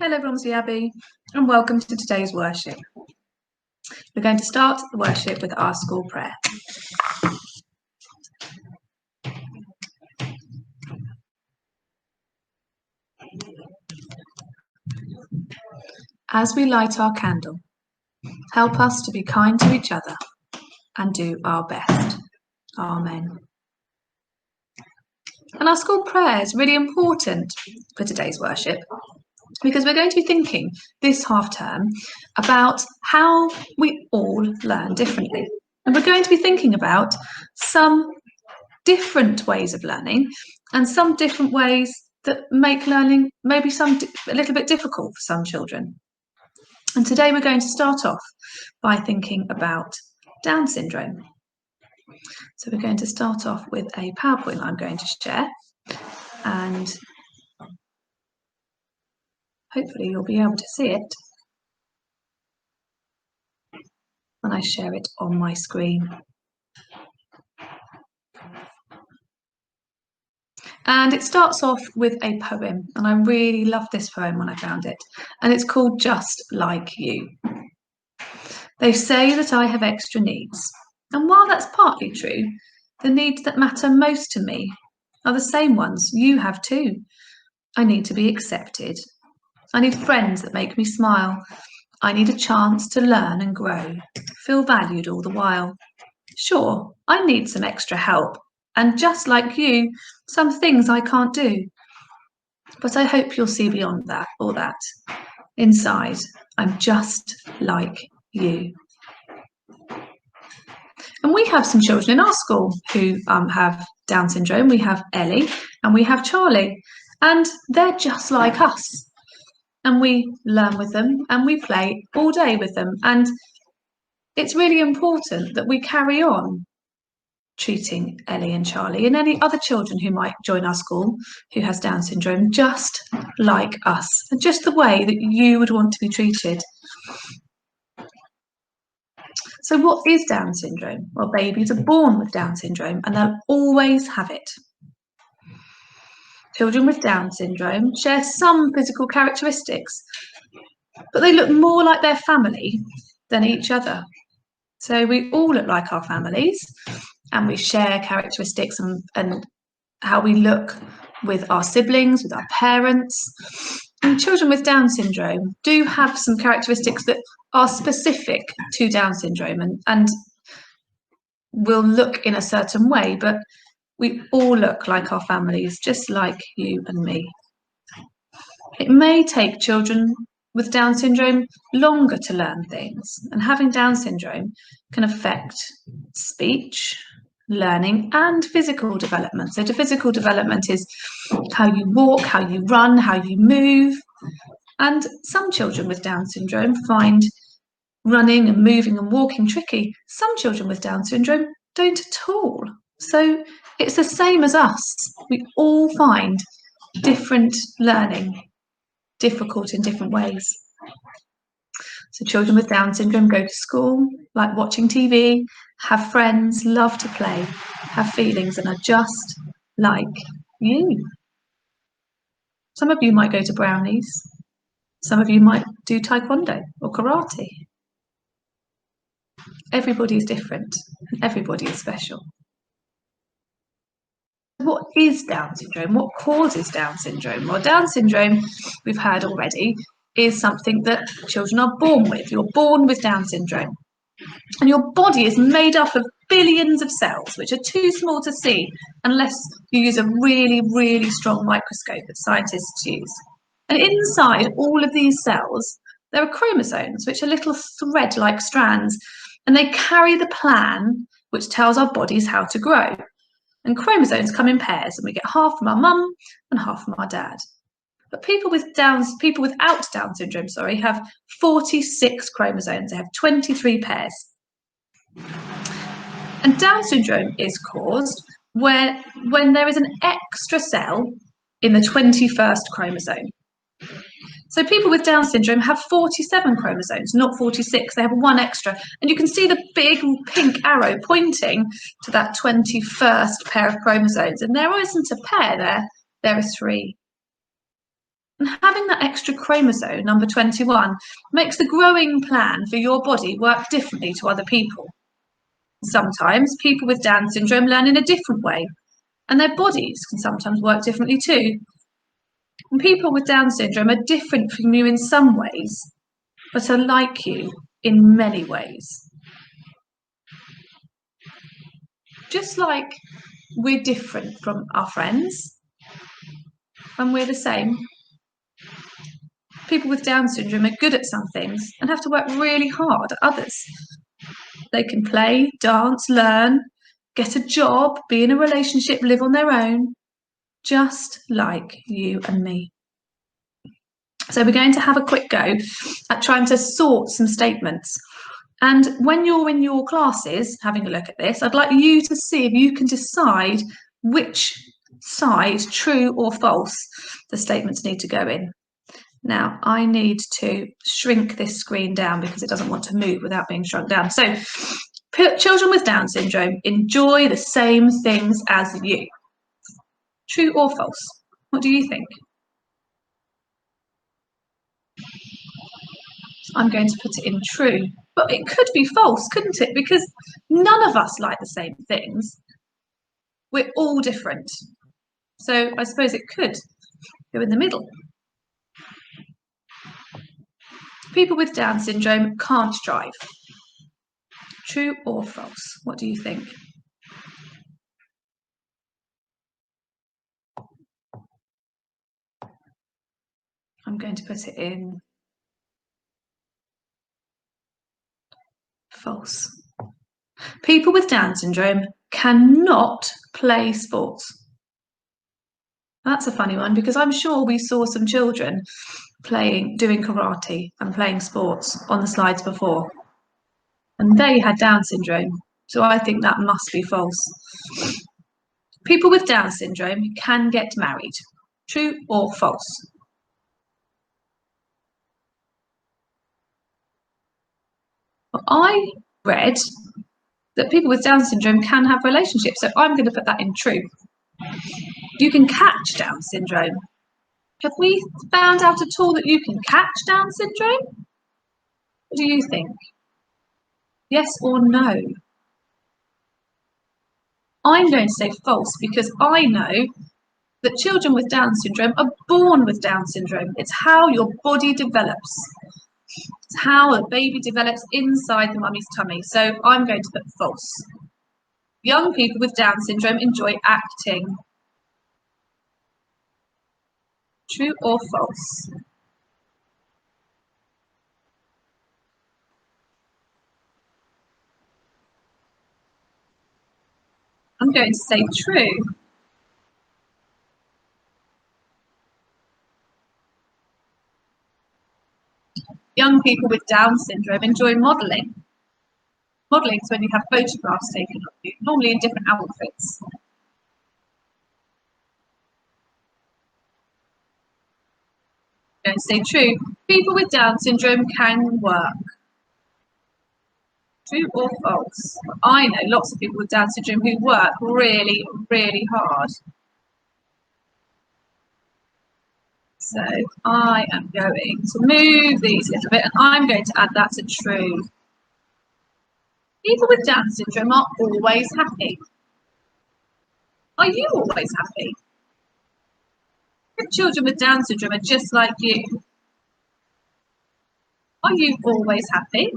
Hello, Romsey Abbey, and welcome to today's worship. We're going to start the worship with our school prayer. As we light our candle, help us to be kind to each other and do our best. Amen. And our school prayer is really important for today's worship because we're going to be thinking this half term about how we all learn differently. And we're going to be thinking about some different ways of learning and some different ways that make learning maybe a little bit difficult for some children. And today we're going to start off by thinking about Down syndrome. So we're going to start off with a PowerPoint I'm going to share, and hopefully you'll be able to see it when I share it on my screen. And it starts off with a poem, and I really loved this poem when I found it, and it's called Just Like You. They say that I have extra needs, and while that's partly true, the needs that matter most to me are the same ones you have too. I need to be accepted. I need friends that make me smile. I need a chance to learn and grow, feel valued all the while. Sure, I need some extra help, and just like you, some things I can't do. But I hope you'll see beyond that, all that. Inside, I'm just like you. And we have some children in our school who have Down syndrome. We have Ellie and we have Charlie, and they're just like us. And we learn with them and we play all day with them. And it's really important that we carry on treating Ellie and Charlie and any other children who might join our school who has Down syndrome just like us, and just the way that you would want to be treated. So what is Down syndrome? Well, babies are born with Down syndrome and they'll always have it. Children with Down syndrome share some physical characteristics, but they look more like their family than each other. So we all look like our families and we share characteristics and how we look with our siblings, with our parents. And children with Down syndrome do have some characteristics that are specific to Down syndrome and will look in a certain way, but we all look like our families, just like you and me. It may take children with Down syndrome longer to learn things, and having Down syndrome can affect speech, learning and physical development. So the physical development is how you walk, how you run, how you move. And some children with Down syndrome find running and moving and walking tricky. Some children with Down syndrome don't at all. So it's the same as us. We all find different learning difficult in different ways. So children with Down syndrome go to school, like watching TV, have friends, love to play, have feelings, and are just like you. Some of you might go to Brownies. Some of you might do Taekwondo or karate. Everybody is different, and everybody is special. What is Down syndrome? What causes Down syndrome? Well, Down syndrome, we've heard already, is something that children are born with. You're born with Down syndrome. And your body is made up of billions of cells, which are too small to see unless you use a really, really strong microscope that scientists use. And inside all of these cells, there are chromosomes, which are little thread-like strands, and they carry the plan which tells our bodies how to grow. And chromosomes come in pairs, and we get half from our mum and half from our dad. But people without Down syndrome, have 46 chromosomes. They have 23 pairs. And Down syndrome is caused when there is an extra cell in the 21st chromosome. So people with Down syndrome have 47 chromosomes, not 46. They have one extra. And you can see the big pink arrow pointing to that 21st pair of chromosomes. And there isn't a pair there, there are three. And having that extra chromosome, number 21, makes the growing plan for your body work differently to other people. Sometimes people with Down syndrome learn in a different way, and their bodies can sometimes work differently too. And people with Down syndrome are different from you in some ways, but are like you in many ways. Just like we're different from our friends, and we're the same. People with Down syndrome are good at some things and have to work really hard at others. They can play, dance, learn, get a job, be in a relationship, live on their own, just like you and me. So we're going to have a quick go at trying to sort some statements. And when you're in your classes having a look at this, I'd like you to see if you can decide which side, true or false, the statements need to go in. Now, I need to shrink this screen down because it doesn't want to move without being shrunk down. So, children with Down syndrome enjoy the same things as you. True or false? What do you think? I'm going to put it in true, but it could be false, couldn't it? Because none of us like the same things. We're all different. So I suppose it could go in the middle. People with Down syndrome can't drive. True or false? What do you think? I'm going to put it in false. People with Down syndrome cannot play sports. That's a funny one because I'm sure we saw some children doing karate and playing sports on the slides before. And they had Down syndrome. So I think that must be false. People with Down syndrome can get married. True or false? Well, I read that people with Down syndrome can have relationships, so I'm going to put that in true. You can catch Down syndrome. Have we found out at all that you can catch Down syndrome? What do you think? Yes or no? I'm going to say false because I know that children with Down syndrome are born with Down syndrome. It's how your body develops. It's how a baby develops inside the mummy's tummy. So I'm going to put false. Young people with Down syndrome enjoy acting. True or false? I'm going to say true. Young people with Down syndrome enjoy modelling. Modelling is when you have photographs taken of you, normally in different outfits. I'm going to say true. People with Down syndrome can work. True or false? I know lots of people with Down syndrome who work really, really hard. So I am going to move these a little bit and I'm going to add that to true. People with Down syndrome are always happy. Are you always happy? If children with Down syndrome are just like you, are you always happy?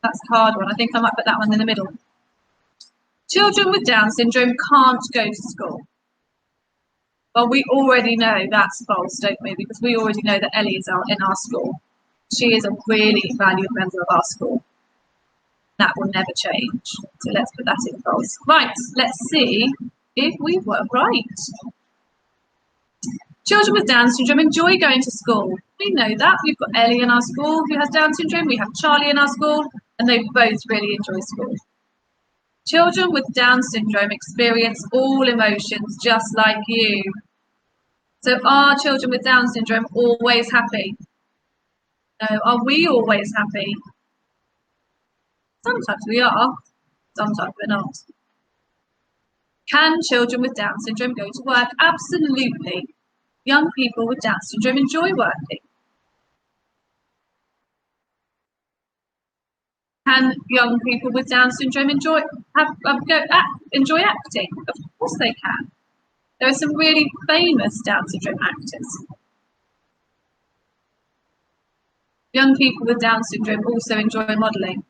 That's a hard one. I think I might put that one in the middle. Children with Down syndrome can't go to school. Well, we already know that's false, don't we? Because we already know that Ellie is in our school. She is a really valued member of our school. That will never change. So let's put that in false. Right, let's see if we were right. Children with Down syndrome enjoy going to school. We know that. We've got Ellie in our school who has Down syndrome. We have Charlie in our school, and they both really enjoy school. Children with Down syndrome experience all emotions just like you. So are children with Down syndrome always happy? No. Are we always happy? Sometimes we are, sometimes we're not. Can children with Down syndrome go to work? Absolutely. Young people with Down syndrome enjoy working. Can young people with Down syndrome enjoy acting? Of course they can. There are some really famous Down syndrome actors. Young people with Down syndrome also enjoy modelling.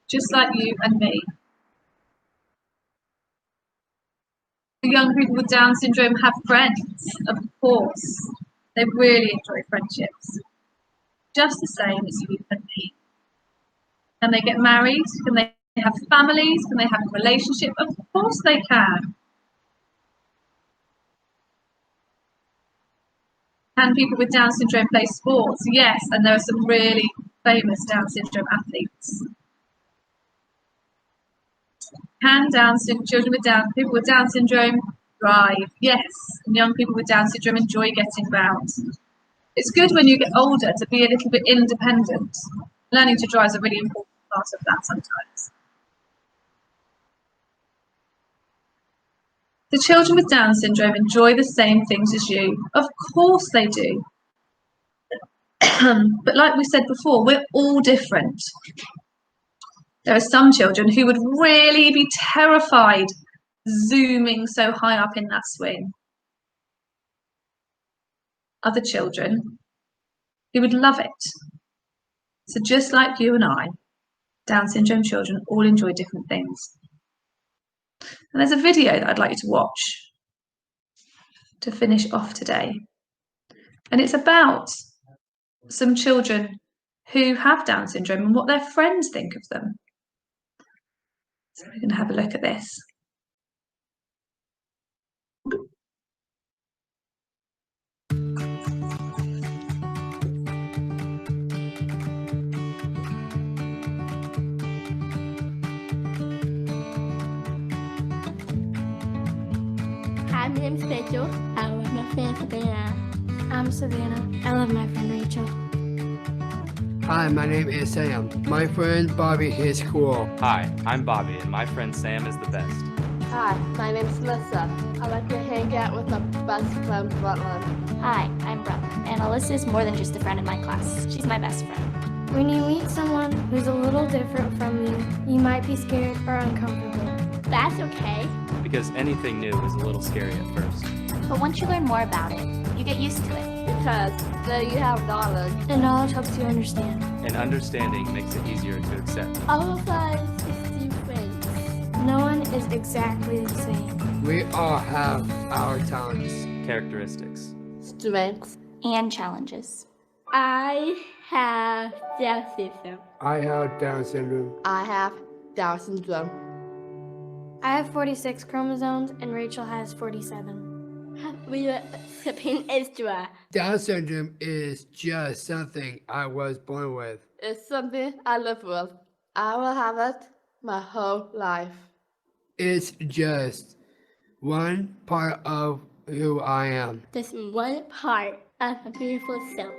Just like you and me. The young people with Down syndrome have friends, of course. They really enjoy friendships. Just the same as you and me. Can they get married? Can they have families? Can they have a relationship? Of course they can. Can people with Down syndrome play sports? Yes, and there are some really famous Down syndrome athletes. Can children with people with Down syndrome drive? Yes, and young people with Down syndrome enjoy getting around. It's good when you get older to be a little bit independent. Learning to drive is a really important part of that sometimes. The children with Down syndrome enjoy the same things as you. Of course they do. But like we said before, we're all different. There are some children who would really be terrified zooming so high up in that swing. Other children who would love it. So just like you and I, Down syndrome children all enjoy different things. And there's a video that I'd like you to watch to finish off today. And it's about some children who have Down syndrome and what their friends think of them. So we're going to have a look at this. Hi, my name's Rachel. I love my friend Savannah. I'm Savannah. I love my friend Rachel. Hi, my name is Sam. My friend Bobby is cool. Hi, I'm Bobby, and my friend Sam is the best. Hi, my name's Alyssa. I like to hang out with my best friend, Rutland. Hi, I'm Brooke, and Alyssa is more than just a friend in my class. She's my best friend. When you meet someone who's a little different from you, you might be scared or uncomfortable. That's okay. Because anything new is a little scary at first. But once you learn more about it, you get used to it. Because then you have knowledge. And knowledge helps you understand. And understanding makes it easier to accept. All of us is different. No one is exactly the same. We all have our talents. Characteristics. Strengths. And challenges. I have Down syndrome. I have Down syndrome. I have Down syndrome. I have 46 chromosomes and Rachel has 47. We were sipping extra. Down syndrome is just something I was born with. It's something I live with. I will have it my whole life. It's just one part of who I am. This one part of my beautiful self.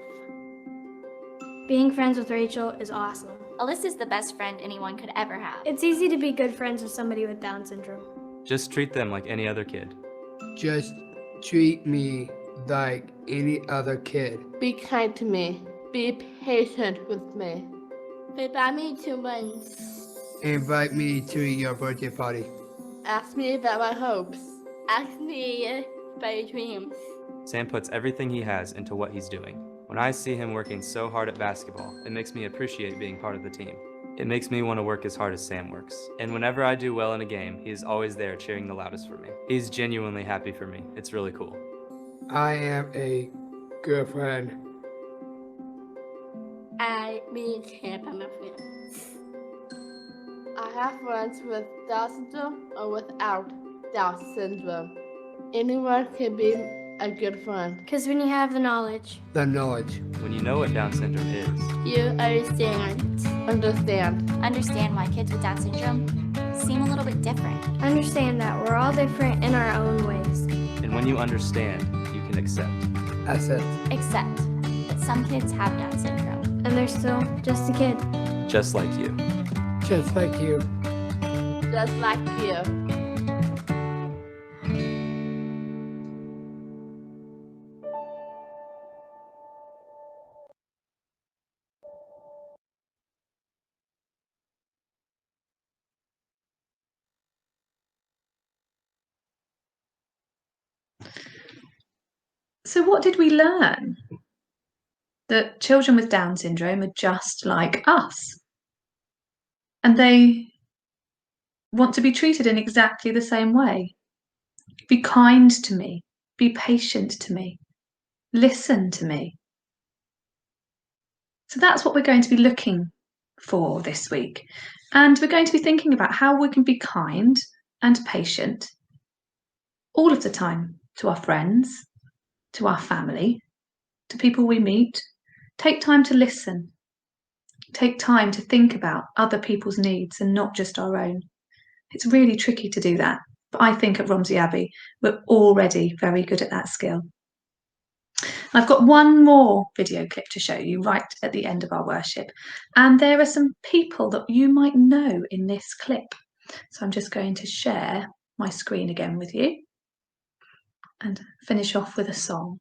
Being friends with Rachel is awesome. Alyssa's the best friend anyone could ever have. It's easy to be good friends with somebody with Down syndrome. Just treat them like any other kid. Just treat me like any other kid. Be kind to me. Be patient with me. Invite me to once. Invite me to your birthday party. Ask me about my hopes. Ask me about your dreams. Sam puts everything he has into what he's doing. When I see him working so hard at basketball, it makes me appreciate being part of the team. It makes me want to work as hard as Sam works. And whenever I do well in a game, he is always there cheering the loudest for me. He's genuinely happy for me. It's really cool. I am a good friend. I really care about my friends. I have friends with Down syndrome or without Down syndrome. Anyone can be a good friend. Because when you have the knowledge, When you know what Down syndrome is, You understand. Understand why kids with Down syndrome seem a little bit different. understand that we're all different in our own ways. and when you understand, you can accept. Accept. Except that some kids have Down syndrome. And they're still just a kid. Just like you. just like you. just like you. So what did we learn? That children with Down syndrome are just like us. And they want to be treated in exactly the same way. Be kind to me. Be patient to me. Listen to me. So that's what we're going to be looking for this week. And we're going to be thinking about how we can be kind and patient all of the time to our friends, to our family, to people we meet. Take time to listen. Take time to think about other people's needs and not just our own. It's really tricky to do that, but I think at Romsey Abbey we're already very good at that skill. I've got one more video clip to show you right at the end of our worship, and there are some people that you might know in this clip. So I'm just going to share my screen again with you and finish off with a song.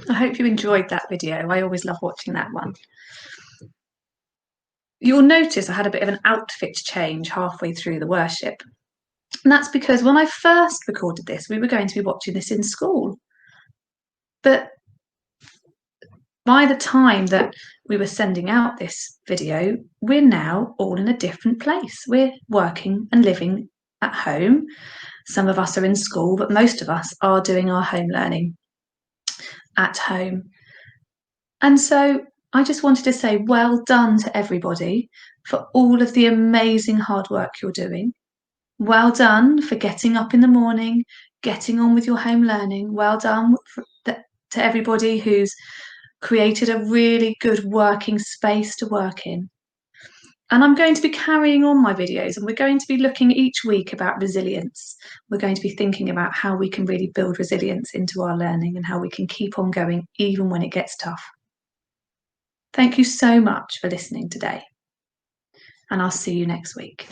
I hope you enjoyed that video. I always love watching that one. You'll notice I had a bit of an outfit change halfway through the worship. And that's because when I first recorded this, we were going to be watching this in school. But by the time that we were sending out this video, we're now all in a different place. We're working and living at home. Some of us are in school, but most of us are doing our home learning at home. And so I just wanted to say well done to everybody for all of the amazing hard work you're doing. Well done for getting up in the morning, getting on with your home learning. Well done to everybody who's created a really good working space to work in. And I'm going to be carrying on my videos, and we're going to be looking each week about resilience. We're going to be thinking about how we can really build resilience into our learning and how we can keep on going even when it gets tough. Thank you so much for listening today, and I'll see you next week.